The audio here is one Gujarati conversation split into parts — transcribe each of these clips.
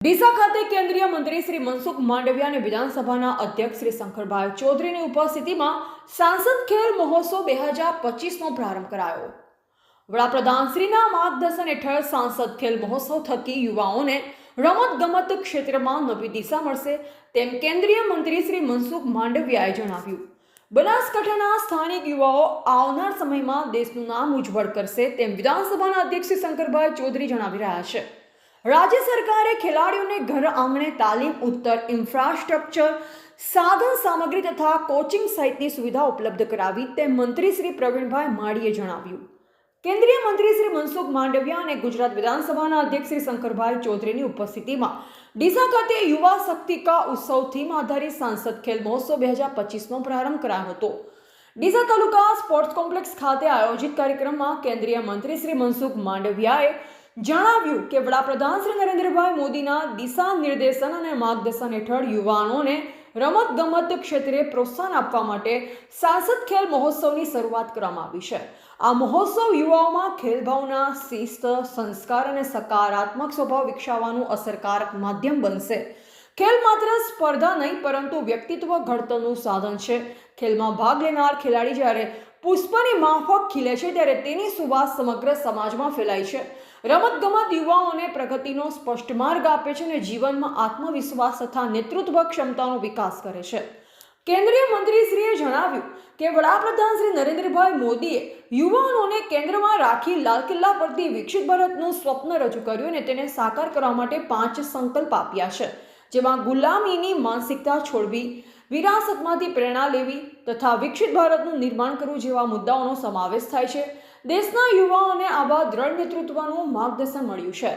ડીસા ખાતે કેન્દ્રીય મંત્રી શ્રી મનસુખ માંડવિયા અને વિધાનસભાના અધ્યક્ષ શ્રી શંકરભાઈ ચૌધરીની ઉપસ્થિતિમાં સાંસદ ખેલ મહોત્સવ 2025નો પ્રારંભ કરાયો। વડાપ્રધાન શ્રીના માર્ગદર્શન હેઠળ સાંસદ ખેલ મહોત્સવ થકી યુવાઓને રમતગમત ક્ષેત્રમાં નવી દિશા મળશે તેમ કેન્દ્રીય મંત્રી શ્રી મનસુખ માંડવિયાએ જણાવ્યું। બનાસકાંઠાના સ્થાનિક યુવાઓ આવનાર સમયમાં દેશનું નામ ઉજ્જવળ કરશે તેમ વિધાનસભાના અધ્યક્ષ શ્રી શંકરભાઈ ચૌધરી જણાવી રહ્યા છે। राज्य सरकारे खिलाड़ियों ने घर आंगणे तालीम उत्तर इंफ्रास्ट्रक्चर साधन सामग्री तथा कोचिंग सहितनी सुविधा उपलब्ध करावी तेम मंत्री श्री प्रवीणभाई माळीए जणाव्યું। केंद्रीय मंत्री श्री मनसुख मांडविया અને ગુજરાત વિધાનસભાના અધ્યક્ષ શ્રી શંકરભાઈ ચૌધરીની ઉપસ્થિતિમાં ડીસા ખાતે યુવા શક્તિ કા ઉત્સવ થીમ આધારિત સાંસદ ખેલ મહોત્સવ 2025નો પ્રારંભ કરાયો હતો। ડીસા તાલુકા સ્પોર્ટ્સ કોમ્પ્લેક્સ ખાતે આયોજિત કાર્યક્રમમાં કેન્દ્રીય મંત્રી શ્રી મનસુખ માંડવિયાએ જણાવ્યું કે વડાપ્રધાન શ્રી નરેન્દ્રભાઈ મોદીના દિશા નિર્દેશન અને માર્ગદર્શન હેઠળ યુવાનોને રમતગમત ક્ષેત્રે પ્રોત્સાહન આપવા માટે સાંસદ ખેલ મહોત્સવની શરૂઆત કરવામાં આવી છે। આ મહોત્સવ યુવાઓમાં ખેલ ભાવના, શિસ્ત, સંસ્કાર અને સકારાત્મક સ્વભાવ વિકસાવવાનું અસરકારક માધ્યમ બનશે। ખેલ માત્ર સ્પર્ધા નહીં પરંતુ વ્યક્તિત્વ ઘડતરનું સાધન છે। ખેલમાં ભાગ લેનાર ખેલાડી જ્યારે પુષ્પની માફક ખીલે છે ત્યારે તેની સુવાસ સમગ્ર સમાજમાં ફેલાય છે। રમતગમત યુવાઓને પ્રગતિનો સ્પષ્ટ માર્ગ આપે છે અને જીવનમાં આત્મવિશ્વાસ તથા નેતૃત્વ ક્ષમતાનો વિકાસ કરે છે। કેન્દ્રીય મંત્રીશ્રીએ જણાવ્યું કે વડાપ્રધાન શ્રી નરેન્દ્રભાઈ મોદીએ યુવાનોને કેન્દ્રમાં રાખી લાલ કિલ્લા પરથી વિકસિત ભારતનું સ્વપ્ન રજૂ કર્યું અને તેને સાકાર કરવા માટે 5 સંકલ્પ આપ્યા છે, જેમાં ગુલામીની માનસિકતા છોડવી, વિરાસતમાંથી પ્રેરણા લેવી તથા વિકસિત ભારતનું નિર્માણ કરવું જેવા મુદ્દાઓનો સમાવેશ થાય છે। દેશના યુવાઓને આવા દ્રઢ નેતૃત્વનું માર્ગદર્શન મળ્યું છે।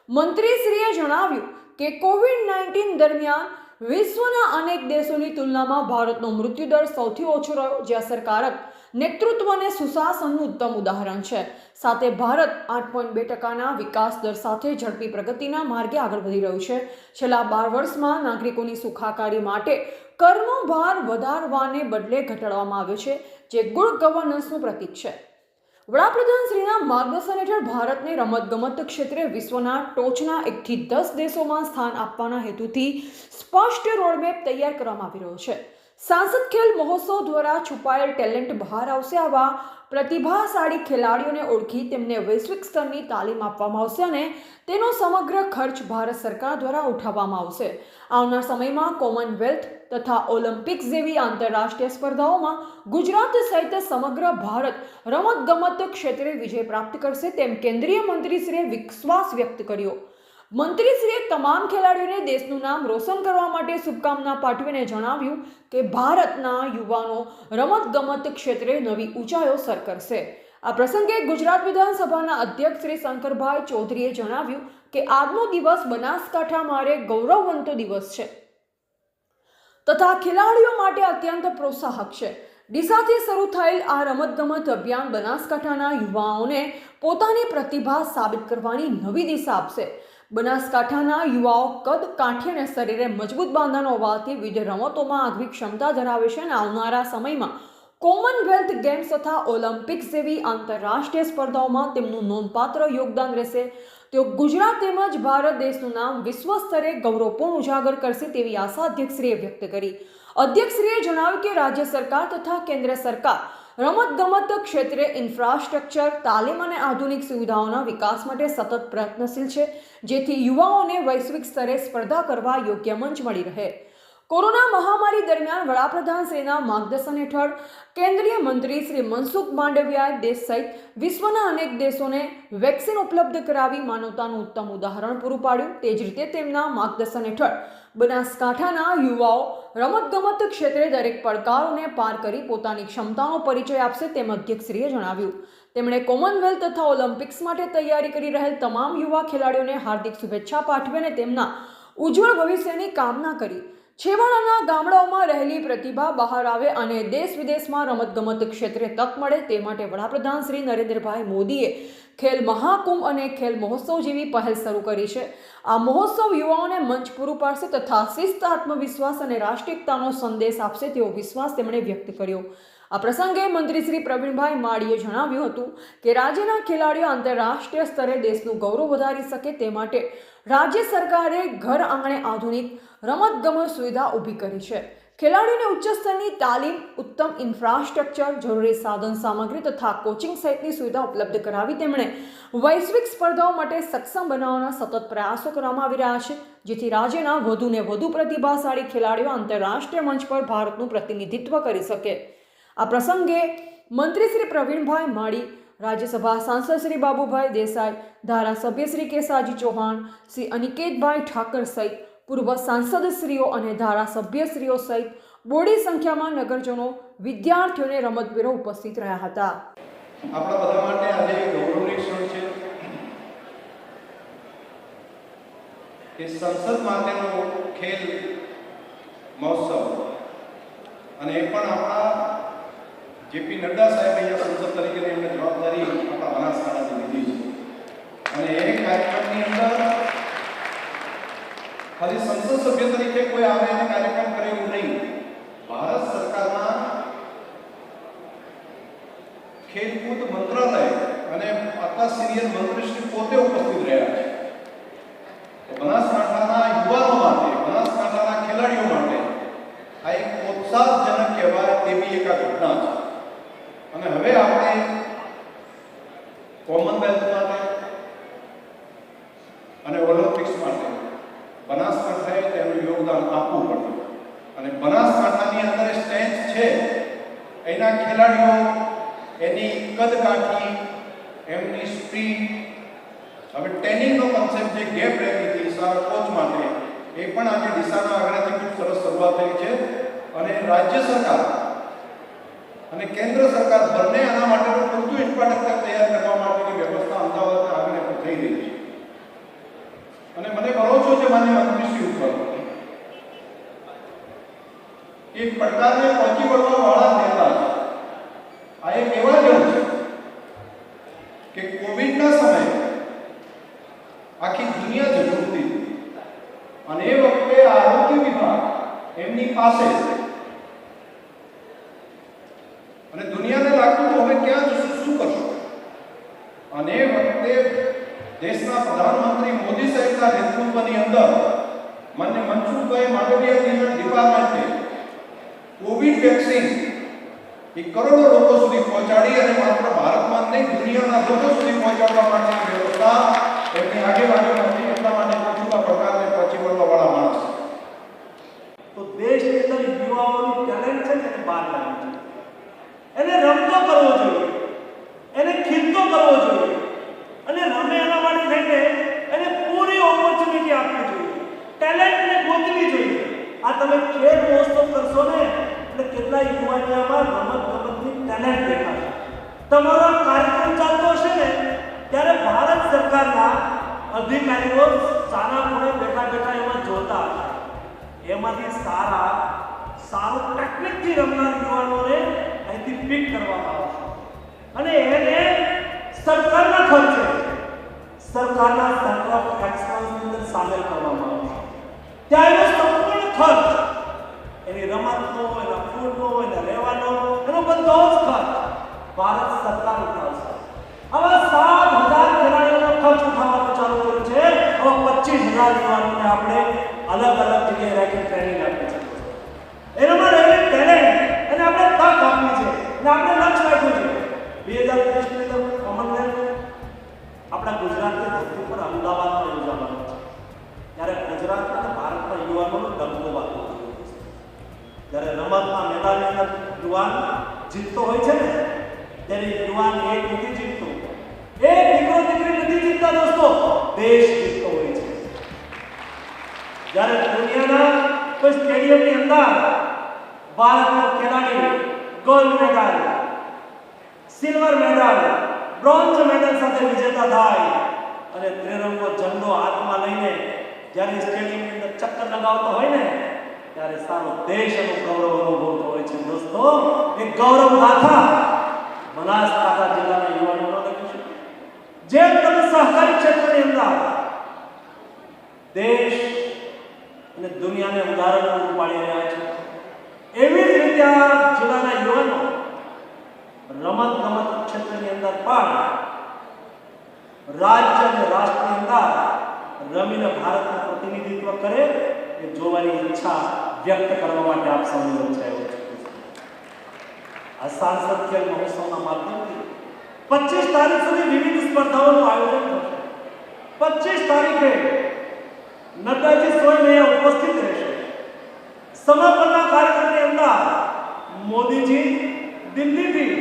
મંત્રીશ્રીએ જણાવ્યું કે કોવિડ-19 દરમિયાન વિશ્વના અનેક દેશોની તુલનામાં ભારતનો મૃત્યુદર સૌથી ઓછો રહ્યો, જે અસરકારક નેતૃત્વ અને સુશાસનનું ઉત્તમ ઉદાહરણ છે। સાથે ભારત 8.2% વિકાસ દર સાથે ઝડપી પ્રગતિના માર્ગે આગળ વધી રહ્યું છે। છેલ્લા 12 વર્ષમાં નાગરિકોની સુખાકારી માટે કરનો ભાર વધારવાને બદલે ઘટાડવામાં આવ્યો છે, જે ગુડ ગવર્નન્સનું પ્રતીક છે। વડાપ્રધાન શ્રીના માર્ગદર્શન હેઠળ ભારતને રમતગમત ક્ષેત્રે વિશ્વના ટોચના 1 થી 10 દેશોમાં સ્થાન આપવાના હેતુથી સ્પષ્ટ રોડમેપ તૈયાર કરવામાં આવી રહ્યો છે। સાંસદ ખેલ મહોત્સવ દ્વારા છુપાયેલ ટેલેન્ટ બહાર આવશે। આવા પ્રતિભાશાળી ખેલાડીઓને ઓળખી તેમને વૈશ્વિક સ્તરની તાલીમ આપવામાં આવશે અને તેનો સમગ્ર ખર્ચ ભારત સરકાર દ્વારા ઉઠાવવામાં આવશે। આવનાર સમયમાં કોમનવેલ્થ તથા ઓલિમ્પિક્સ જેવી આંતરરાષ્ટ્રીય સ્પર્ધાઓમાં ગુજરાત સહિત સમગ્ર ભારત રમતગમત ક્ષેત્રે વિજય પ્રાપ્ત કરશે તેમ કેન્દ્રીય મંત્રીશ્રીએ વિશ્વાસ વ્યક્ત કર્યો। મંત્રીશ્રીએ તમામ ખેલાડીઓને દેશનું નામ રોશન કરવા માટે શુભકામના પાઠવીને જણાવ્યું કે ભારતના યુવાનો રમતગમત ક્ષેત્રે નવી ઊંચાઈઓ સર કરશે। આ પ્રસંગે ગુજરાત વિધાનસભાના અધ્યક્ષ શ્રી શંકરભાઈ ચૌધરીએ જણાવ્યું કે આજનો દિવસ બનાસકાંઠા માટે ગૌરવવંતો દિવસ છે તથા ખેલાડીઓ માટે અત્યંત પ્રોત્સાહક છે। ડીસાથી શરૂ થયેલ આ રમતગમત અભિયાન બનાસકાંઠાના યુવાઓને પોતાની પ્રતિભા સાબિત કરવાની નવી દિશા આપશે। બનાસકાંઠાના યુવાઓ કદ, કાઠી અને શરીરે મજબૂત બાંધાનો હોવાથી વિવિધ રમતોમાં આગવી ક્ષમતા ધરાવે છે અને આવનારા સમયમાં કોમનવેલ્થ ગેમ્સ તથા ઓલિમ્પિક્સ જેવી આંતરરાષ્ટ્રીય સ્પર્ધાઓમાં તેમનું નોંધપાત્ર યોગદાન રહેશે। તેઓ ગુજરાત તેમજ ભારત દેશનું નામ વિશ્વ સ્તરે ગૌરવપૂર્ણ ઉજાગર કરશે તેવી આશા અધ્યક્ષશ્રીએ વ્યક્ત કરી। અધ્યક્ષશ્રીએ જણાવ્યું કે રાજ્ય સરકાર તથા કેન્દ્ર સરકાર રમતગમત ક્ષેત્રે ઇન્ફ્રાસ્ટ્રક્ચર, તાલીમ અને આધુનિક સુવિધાઓના વિકાસ માટે સતત પ્રયત્નશીલ છે, જેથી યુવાઓને વૈશ્વિક સ્તરે સ્પર્ધા કરવા યોગ્ય મંચ મળી રહે। કોરોના મહામારી દરમિયાન વડાપ્રધાન શ્રીના માર્ગદર્શન હેઠળ કેન્દ્રીય મંત્રી શ્રી મનસુખ માંડવિયાએ દેશ સહિત વિશ્વના અનેક દેશોને વેક્સિન ઉપલબ્ધ કરાવી માનવતાનું ઉત્તમ ઉદાહરણ પૂરું પાડ્યું। તે જ રીતે તેમના માર્ગદર્શન હેઠળ બનાસકાંઠાના યુવાઓ રમતગમત ક્ષેત્રે દરેક પડકારોને પાર કરી પોતાની ક્ષમતાનો પરિચય આપશે તેમ અધ્યક્ષશ્રીએ જણાવ્યું। તેમણે કોમનવેલ્થ તથા ઓલિમ્પિક્સ માટે તૈયારી કરી રહેલ તમામ યુવા ખેલાડીઓને હાર્દિક શુભેચ્છા પાઠવી અને તેમના ઉજ્જવળ ભવિષ્યની કામના કરી। છેવાડાના ગામડાઓમાં રહેલી પ્રતિભા બહાર આવે અને દેશ વિદેશમાં રમતગમત ક્ષેત્રે તક મળે તે માટે વડાપ્રધાન શ્રી નરેન્દ્રભાઈ મોદીએ ખેલ મહાકુંભ અને ખેલ મહોત્સવ જેવી પહેલ શરૂ કરી છે। આ મહોત્સવ યુવાઓને મંચ પૂરું પાડશે તથા શિસ્ત, આત્મવિશ્વાસ અને રાષ્ટ્રીયતાનો સંદેશ આપશે તેવો વિશ્વાસ તેમણે વ્યક્ત કર્યો। આ પ્રસંગે મંત્રી શ્રી પ્રવીણભાઈ માળીએ જણાવ્યું હતું કે રાજ્યના ખેલાડીઓ આંતરરાષ્ટ્રીય સ્તરે દેશનું ગૌરવ વધારી શકે તે માટે રાજ્ય સરકારે ઘર આંગણે આધુનિક રમતગમત સુવિધા ઊભી કરી છે. ખેલાડીઓને ઉચ્ચ સ્તરની તાલીમ, ઉત્તમ ઇન્ફ્રાસ્ટ્રક્ચર, જરૂરી સાધન સામગ્રી તથા કોચિંગ સહિતની સુવિધા ઉપલબ્ધ કરાવી તેમણે વૈશ્વિક સ્પર્ધાઓ માટે સક્ષમ બનાવવાના સતત પ્રયાસો કરવામાં આવી રહ્યા છે, જેથી રાજ્યના વધુને વધુ પ્રતિભાશાળી ખેલાડીઓ આંતરરાષ્ટ્રીય મંચ પર ભારતનું પ્રતિનિધિત્વ કરી શકે. આ પ્રસંગે મંત્રી શ્રી પ્રવીણભાઈ માળી, રાજ્યસભા સાંસદ શ્રી બાબુભાઈ દેસાઈ, ધારાસભ્ય શ્રી કેસાજી ચૌહાણ, શ્રી અનિકેતભાઈ ઠાકર સહિત પૂર્વ સાંસદશ્રીઓ અને ધારાસભ્યશ્રીઓ સહિત બોડી સંખ્યામાં નગરજનો, વિદ્યાર્થીઓને રમતવીરો ઉપસ્થિત રહ્યા હતા. આપણા બધા માટે આજે ગૌરવની ક્ષણ છે કે સંસદ માટેનો ખેલ મહોત્સવ અને એ પણ આપણા જેપી નડ્ડા સાહેબ અહીંયા સંસદ તરીકેની એમને જવાબદારી આપણા બનાસકાંઠાથી લીધી છે અને એ કાર્યક્રમની અંદર ખાલી સંસદ સભ્ય તરીકે કોઈ આવે અને કાર્યક્રમ કરે એવું નહીં. ભારત સરકારના ખેલકૂદ મંત્રાલય અને આટલા સિનિયર મંત્રીશ્રી પોતે ઉપસ્થિત રહ્યા છે. બનાસકાંઠાના યુવાનો માટે, બનાસકાંઠાના ખેલાડીઓ માટે આ એક ઉત્સાહજનક કહેવાય તેવી એક આ ઘટના છે. અને હવે આપણે કોમનવેલ્થ માટે અને ઓલિમ્પિક્સ માટે બનાસકાંઠાએ તેનું યોગદાન આપવું પડે અને બનાસકાંઠાની અંદર સ્ટેજ છે એના ખેલાડીઓ, એની કદકાઠી, એમની સ્પીડ, હવે ટ્રેનિંગનો કન્સેપ્ટ જે ગેપ રહેતી હતી સારા કોચ માટે એ પણ આજે દિશાના આગળથી ખૂબ સરસ શરૂઆત થઈ છે અને રાજ્ય સરકાર અને કેન્દ્ર સરકાર બંને આના માટેનું પૂરતું ઇન્ફ્રાસ્ટ્રક્ચર તૈયાર કરવા માટેની વ્યવસ્થા અમદાવાદ આગળ પણ થઈ રહી છે. અને મને ભરોસો છે માન્ય મંત્રીશ્રી ઉપર એક પડકારને પહોંચી વળવા વાળા નેતા છે. આ એક એવા જેવું છે કે કોવિડના સમયે આખી દુનિયા ઝઝૂમતી હતી અને એ વખતે આરોગ્ય વિભાગ એમની પાસે અને દુનિયાને લાગતું હવે ક્યાં જશું, શું કરશું, અને એ વખતે દેશના પ્રધાનમંત્રી મોદી સાહેબના નેતૃત્વની અંદર માન્ય મનસુખભાઈ માંડવિયાજીના ડિપાર્ટમેન્ટે કોવિડ વેક્સિન એ કરોડો લોકો સુધી પહોંચાડી અને માત્ર ભારતમાં નહીં દુનિયાના લોકો સુધી પહોંચાડવા માટેની વ્યવસ્થા એમની આગેવાનીમાં હતી. એટલા માટે મોટું પ્રકારને પહોંચી વળવા વાળા માણસ. તો દેશની અંદર યુવાઓની ટેલેન્ટ છે ને બહાર લાવવું છે. એને રમતો કરવો જોઈએ, એને ખીલતો કરવો જોઈએ અને રમે એના માટે થઈને એને પૂરી ઓપોર્ચ્યુનિટી આપવી જોઈએ, ટેલેન્ટને ગોતવી જોઈએ. આ તમે ખેલ મહોત્સવ કરશો ને એટલે કેટલા યુવાનીઓમાં રમતગમતની ટેલેન્ટ દેખાશે. તમારો કાર્યક્રમ ચાલતો હશે ને ત્યારે ભારત સરકારના અધિકારીઓ સારા ખૂણે બેઠા બેઠા એમાં જોતા હશે. એમાંથી સારું ટેકનિકથી રમનાર યુવાનોને અહીંથી પિક કરવામાં આવશે અને એને સરકારના ખર્ચે સરકારના સેન્ટર ઓફ એક્સલન્સની અંદર સામેલ કરવામાં આવશે. ત્યાં એનો સંપૂર્ણ ખર્ચ, એની રમતનો, એના ફૂડનો, એના રહેવાનો, એનો બધો જ ખર્ચ ભારત સરકાર ઉઠાવશે. આવા 7,000 ખેલાડીઓનો ખર્ચ ઉઠાવવાનું ચાલુ કર્યું છે. હવે 25,000 યુવાનોને આપણે અલગ અલગ જગ્યાએ રાખી ટ્રેનિંગ આપી છે. એનામાં રહેલી ટેલેન્ટ અને આપણે તક આપવી છે અને આપણે લક્ષ્ય રાખ્યું છે 2023ની અંદર કોમનવેલ્થ આપણા ગુજરાતની ધરતી પર અમદાવાદમાં યોજાવાનું છે. ત્યારે ગુજરાત અને ભારતના યુવાનોનો દબદબો વાળો જ્યારે રમતના મેદાનની અંદર યુવાન જીતતો હોય છે ને ત્યારે યુવાન એક નથી જીતતો, એક દીકરો દીકરી નથી જીતતા દોસ્તો, દેશ જીતતો હોય છે. જ્યારે દુનિયાના કોઈ સ્ટેડિયમની અંદર ભારતનો ખેલાડી gold medal, silver medal, bronze medal સાથે વિજેતા થાય અને ત્રિરંગો ઝંડો હાથમાં લઈને જ્યારે સ્ટેડિયમની અંદર ચક્કર લગાવતો હોય ને ત્યારે સારો દેશ એનો ગૌરવ અનુભવતો હોય છે. દોસ્તો, એક ગૌરવ ગાથા બનાસકાંઠા જિલ્લાના યુવાનોનો લખ્યું છે. જેમ તમે સહકારી ક્ષેત્રની અંદર દેશ અને દુનિયાને ઉદાહરણ પૂરું પાડી રહ્યા છે, એવી જ રીતે આ જિલ્લાના યુવાનો રમત ગમત ક્ષેત્રની અંદર પણ રાજ્ય અને રાષ્ટ્રની અંદર રમીને ભારતનું પ્રતિનિધિત્વ કરે એ જોવાની ઈચ્છા વ્યક્ત કરવા માટે આપ સૌની વચ્ચે આવ્યો છું. આ સાંસદ ખેલ મહોત્સવના માધ્યમથી 25 તારીખ સુધી વિવિધ સ્પર્ધાઓનું આયોજન થશે. 25 તારીખે નડ્ડાજી સ્વયં અહીંયા ઉપસ્થિત રહેશે. સમાપનના કાર્યક્રમની અંદર મોદીજી દિલ્હીથી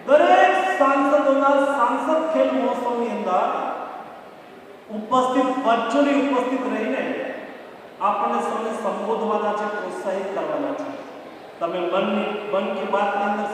દરેક સાંસદોના સાંસદ ખેલ મહોત્સવની અંદર ઉપસ્થિત વર્ચ્યુઅલી ઉપસ્થિત રહીને આપણને સૌને સંબોધવાના છે, પ્રોત્સાહિત કરવાના છે. તમે મન કી બાતની અંદર